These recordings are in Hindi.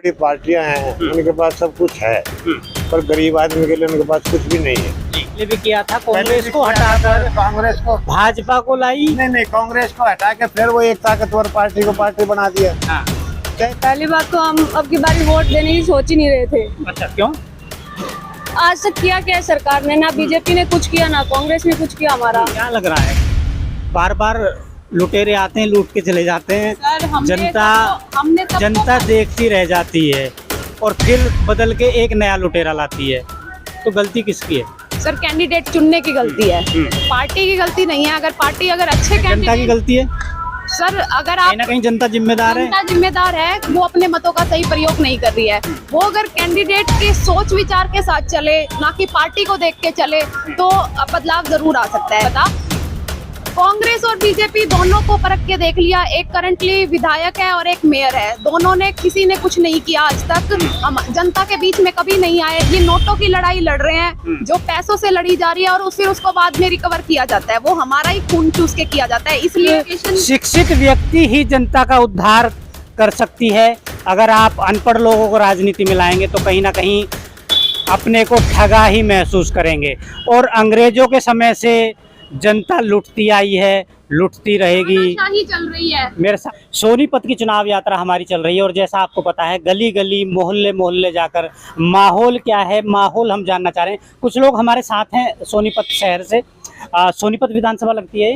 बड़ी पार्टियां हैं, उनके पास सब कुछ है, पर गरीब आदमी के लिए उनके पास कुछ भी नहीं है। पहले भी किया था, कांग्रेस को हटाकर कांग्रेस को भाजपा को लाई। नहीं, कांग्रेस को हटा के फिर वो एक ताकतवर पार्टी को पार्टी बना दिया। हाँ। पहली बात तो हम अब की बारी वोट देने की सोच ही नहीं रहे थे। अच्छा, क्यों? आज तक किया क्या है सरकार ने? ना बीजेपी ने कुछ किया, ना कांग्रेस ने कुछ किया हमारा। क्या लग रहा है? बार बार लुटेरे आते हैं, लूट के चले जाते हैं। सर, जनता देखती रह जाती है और फिर बदल के एक नया लुटेरा लाती है। तो गलती किसकी है? सर, कैंडिडेट चुनने की गलती है, पार्टी की गलती नहीं है। अगर पार्टी अच्छे जनता की गलती है। सर, अगर कहीं ना कहीं जनता जिम्मेदार है। जनता जिम्मेदार है, वो अपने मतों का सही प्रयोग नहीं कर रही है। वो अगर कैंडिडेट के सोच विचार के साथ चले, ना कि पार्टी को देख के चले, तो बदलाव जरूर आ सकता है। कांग्रेस और बीजेपी दोनों को परख के देख लिया। एक करंटली विधायक है और एक मेयर है। दोनों ने किसी ने कुछ नहीं किया आज तक, जनता के बीच में कभी नहीं आए। ये नोटों की लड़ाई लड़ रहे हैं, जो पैसों से लड़ी जा रही है, और फिर उसको बाद में रिकवर किया जाता है। वो हमारा ही खून चूस के किया जाता है। इसलिए शिक्षित व्यक्ति ही जनता का उद्धार कर सकती है। अगर आप अनपढ़ लोगों को राजनीति में लाएंगे तो कहीं ना कहीं अपने को ठगा ही महसूस करेंगे। और अंग्रेजों के समय से जनता लुटती आई है, लुटती रहेगी। ही चल रही है। मेरे साथ सोनीपत की चुनाव यात्रा हमारी चल रही है और जैसा आपको पता है, गली गली मोहल्ले मोहल्ले जाकर माहौल क्या है, माहौल हम जानना चाह रहे हैं। कुछ लोग हमारे साथ हैं सोनीपत शहर से। सोनीपत विधानसभा लगती है,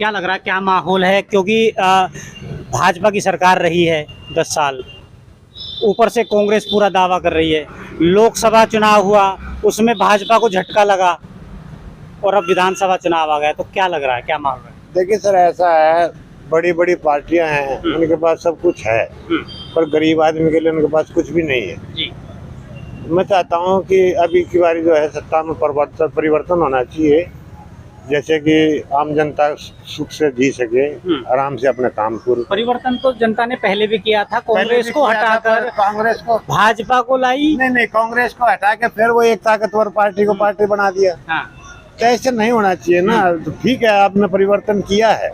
क्या लग रहा है, क्या माहौल है? क्योंकि भाजपा की सरकार रही है 10 साल, ऊपर से कांग्रेस पूरा दावा कर रही है। लोकसभा चुनाव हुआ, उसमें भाजपा को झटका लगा और अब विधानसभा चुनाव आ गया, तो क्या लग रहा है, क्या माहौल है? देखिए सर, ऐसा है, बड़ी बड़ी पार्टियां हैं, उनके पास सब कुछ है, पर गरीब आदमी के लिए उनके पास कुछ भी नहीं है। जी। मैं चाहता हूं कि अभी की बारी जो है सत्ता में परिवर्तन होना चाहिए, जैसे कि आम जनता सुख से जी सके, आराम से अपने काम पूरे। परिवर्तन तो जनता ने पहले भी किया था, कांग्रेस को हटाकर कांग्रेस को भाजपा को लाई। नहीं, कांग्रेस को हटा के फिर वो एक ताकतवर पार्टी को पार्टी बना दिया। हाँ। तो ऐसे नहीं होना चाहिए ना। तो ठीक है, आपने परिवर्तन किया है,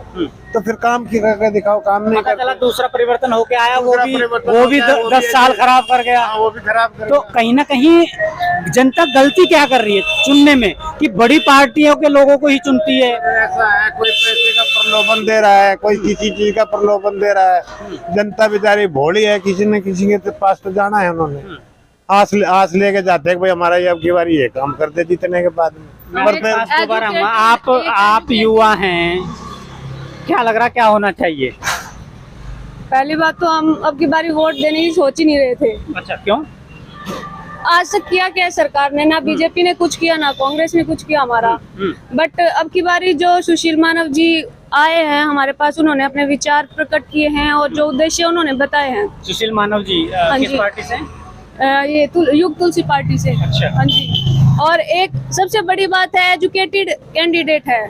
तो फिर काम की करके दिखाओ। काम नहीं पता चला करते, दूसरा परिवर्तन होके आया, वो भी वो 10 साल खराब कर गया। वो भी खराब कर तो कहीं ना कहीं जनता गलती क्या कर रही है चुनने में, कि बड़ी पार्टियों के लोगों को ही चुनती है। ऐसा है, कोई पैसे का प्रलोभन दे रहा है, कोई किसी चीज का प्रलोभन दे रहा है। जनता बेचारी भोली है, किसी न किसी के पास तो जाना है। उन्होंने आस लेके जाते हैं कि भाई हमारा ये अब की बार ये काम करते जीतने के बाद में। पर फिर दोबारा आप युवा हैं, क्या लग रहा, क्या होना चाहिए? पहली बात तो हम अब की बारी वोट देने की सोच ही नहीं रहे थे। अच्छा, क्यों? आज तक किया क्या है सरकार ने? ना बीजेपी ने कुछ किया, ना कांग्रेस ने कुछ किया हमारा। बट अब की बारी जो सुशील मानव जी आए हैं हमारे पास, उन्होंने अपने विचार प्रकट किए हैं और जो उद्देश्य उन्होंने बताए हैं। सुशील मानव जी किस पार्टी से? ये युग तुलसी पार्टी से। अच्छा। हाँ जी। और एक सबसे बड़ी बात है, एजुकेटेड कैंडिडेट है।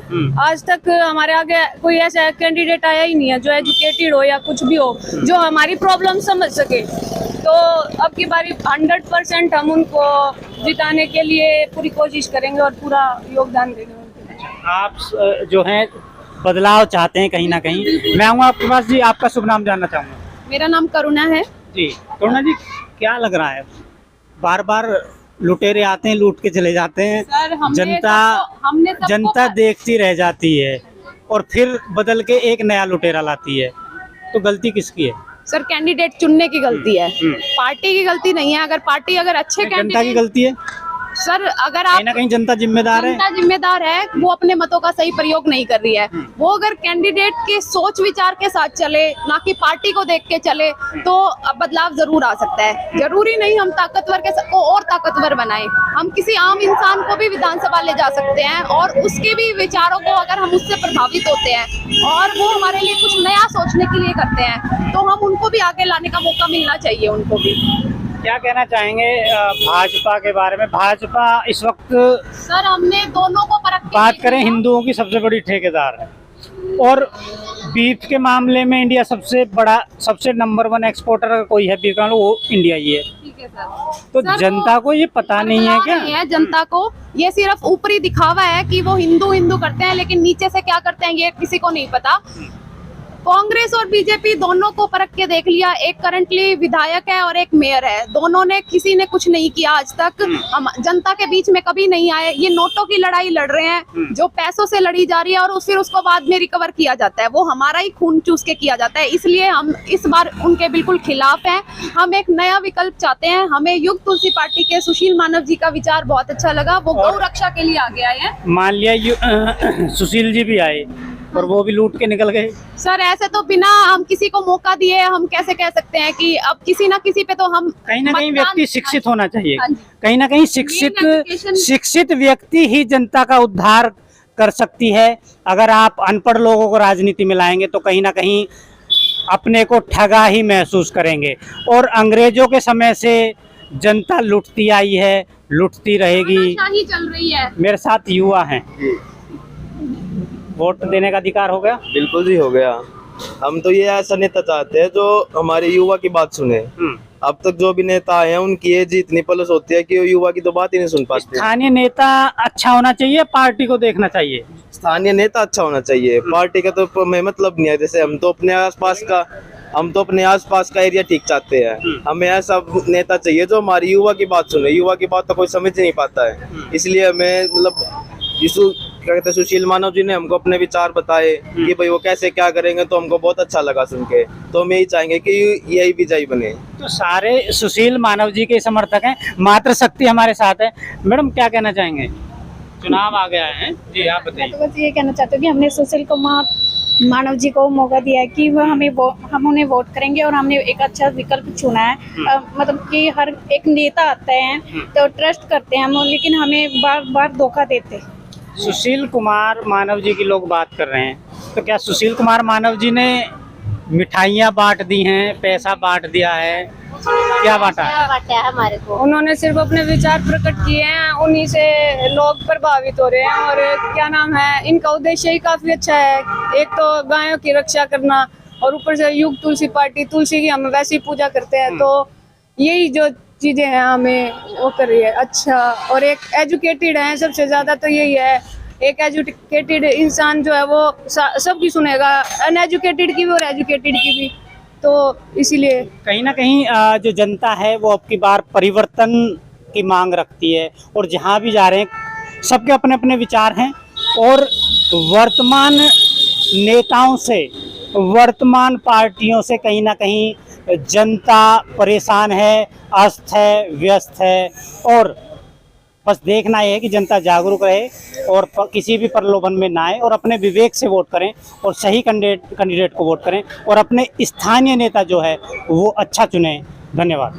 आज तक हमारे आगे कोई ऐसा कैंडिडेट आया ही नहीं है जो एजुकेटेड हो या कुछ भी हो, जो हमारी प्रॉब्लम समझ सके। तो अब की बारी 100% हम उनको जिताने के लिए पूरी कोशिश करेंगे और पूरा योगदान देंगे। आप जो है बदलाव चाहते हैं कहीं ना कहीं। मैं आऊँगा आपके पास जी, आपका शुभ नाम जानना चाहूँगा। मेरा नाम करुणा है जी। करुणा जी, क्या लग रहा है, बार बार लुटेरे आते हैं, लूट के चले जाते हैं। सर, जनता देखती रह जाती है और फिर बदल के एक नया लुटेरा लाती है। तो गलती किसकी है? सर, कैंडिडेट चुनने की गलती है, पार्टी की गलती नहीं है। अगर पार्टी अच्छे जनता की गलती है। सर, अगर कहीं ना कहीं जनता जिम्मेदार है। जनता जिम्मेदार है, वो अपने मतों का सही प्रयोग नहीं कर रही है। वो अगर कैंडिडेट के सोच विचार के साथ चले, ना कि पार्टी को देख के चले, तो बदलाव जरूर आ सकता है। जरूरी नहीं हम ताकतवर को और ताकतवर बनाएं। हम किसी आम इंसान को भी विधानसभा ले जा सकते हैं और उसके भी विचारों को अगर हम उससे प्रभावित होते हैं और वो हमारे लिए कुछ नया सोचने के लिए करते हैं, तो हम उनको भी आगे लाने का मौका मिलना चाहिए। उनको भी क्या कहना चाहेंगे भाजपा के बारे में? भाजपा इस वक्त, सर, हमने दोनों को परख के बात करें, हिंदुओं की सबसे बड़ी ठेकेदार है और बीफ के मामले में इंडिया सबसे नंबर 1 एक्सपोर्टर अगर कोई है बीफ का, वो इंडिया ही है। ठीक है सर। तो सर, जनता को ये पता नहीं है क्या? नहीं है जनता को, ये सिर्फ ऊपरी दिखावा है कि वो हिंदू करते हैं, लेकिन नीचे से क्या करते हैं ये किसी को नहीं पता। कांग्रेस और बीजेपी दोनों को परख के देख लिया, एक करंटली विधायक है और एक मेयर है, दोनों ने किसी ने कुछ नहीं किया आज तक, हम जनता के बीच में कभी नहीं आए। ये नोटों की लड़ाई लड़ रहे हैं जो पैसों से लड़ी जा रही है और फिर उसको बाद में रिकवर किया जाता है, वो हमारा ही खून चूस के किया जाता है। इसलिए हम इस बार उनके बिल्कुल खिलाफ हैं। हम एक नया विकल्प चाहते हैं। हमें युग तुलसी पार्टी के सुशील मानव जी का विचार बहुत अच्छा लगा, वो गौ रक्षा के लिए आगे आए हैं। मान लिया सुशील जी भी आए और वो भी लूट के निकल गए। सर ऐसे तो बिना हम किसी को मौका दिए हम कैसे कह सकते हैं कि अब किसी ना किसी पे तो हम कहीं ना कहीं व्यक्ति शिक्षित होना चाहिए, हाँ जी। कहीं ना कहीं शिक्षित व्यक्ति ही जनता का उद्धार कर सकती है। अगर आप अनपढ़ लोगों को राजनीति में लाएंगे तो कहीं ना कहीं अपने को ठगा ही महसूस करेंगे। और अंग्रेजों के समय से जनता लुटती आई है, लुटती रहेगी। तानाशाही चल रही है। मेरे साथ युवा हैं, वोट देने का अधिकार हो गया? बिल्कुल जी हो गया। हम तो ये ऐसा नेता चाहते हैं जो हमारे युवा की बात सुने। अब तक जो भी नेता आए हैं उनकी एज इतनी प्लस होती है कि वो युवा की तो बात ही नहीं सुन पाते। स्थानीय नेता अच्छा होना चाहिए, पार्टी को देखना चाहिए। स्थानीय नेता अच्छा होना चाहिए, पार्टी का तो हमें मतलब नहीं है। जैसे हम तो अपने आसपास का एरिया ठीक चाहते हैं। हमें ऐसा नेता चाहिए जो हमारी युवा की बात सुने। युवा की बात तो कोई समझ नहीं पाता है, इसलिए हमें मतलब क्या कहते हैं सुशील मानव जी ने हमको अपने विचार बताए कि भाई वो कैसे क्या करेंगे, तो हमको बहुत अच्छा लगा सुन के। तो हम यही चाहेंगे कि यही विजयी बने। तो सारे सुशील मानव जी के समर्थक हैं, मातृ शक्ति हमारे साथ है। मैडम क्या कहना चाहेंगे? चुनाव आ गया है जी, आप बताइए। तो बस ये कहना चाहते हो कि हमने सुशील कुमार मानव जी को मौका दिया है कि वह हम उन्हें वोट करेंगे और हमने एक अच्छा विकल्प चुना है। मतलब कि हर एक नेता आते हैं तो ट्रस्ट करते हैं हम, लेकिन हमें बार बार धोखा देते हैं। सुशील कुमार मानव जी की लोग बात कर रहे हैं, तो क्या सुशील कुमार मानव जी ने मिठाइयाँ बांट दी हैं, पैसा बांट दिया है, क्या बांटा है? हमारे को उन्होंने सिर्फ अपने विचार प्रकट किए हैं, उन्हीं से लोग प्रभावित हो रहे हैं। और क्या नाम है, इनका उद्देश्य ही काफी अच्छा है। एक तो गायों की रक्षा करना और ऊपर से युग तुलसी पार्टी, तुलसी की हम वैसे ही पूजा करते हैं, तो यही जो चीजें हैं हमें वो कर रही है अच्छा। और एक एजुकेटेड है, सबसे ज्यादा तो यही है। एक एजुकेटेड इंसान जो है वो सबकी सुनेगा, अनएजुकेटेड की भी और एजुकेटेड की भी। तो इसीलिए कहीं ना कहीं जो जनता है वो अब की बार परिवर्तन की मांग रखती है, और जहाँ भी जा रहे हैं सबके अपने अपने विचार हैं। और वर्तमान नेताओं से, वर्तमान पार्टियों से कहीं ना कहीं जनता परेशान है, अस्त है, व्यस्त है। और बस देखना है कि जनता जागरूक रहे और किसी भी प्रलोभन में ना आए और अपने विवेक से वोट करें और सही कैंडिडेट को वोट करें और अपने स्थानीय नेता जो है वो अच्छा चुनें। धन्यवाद।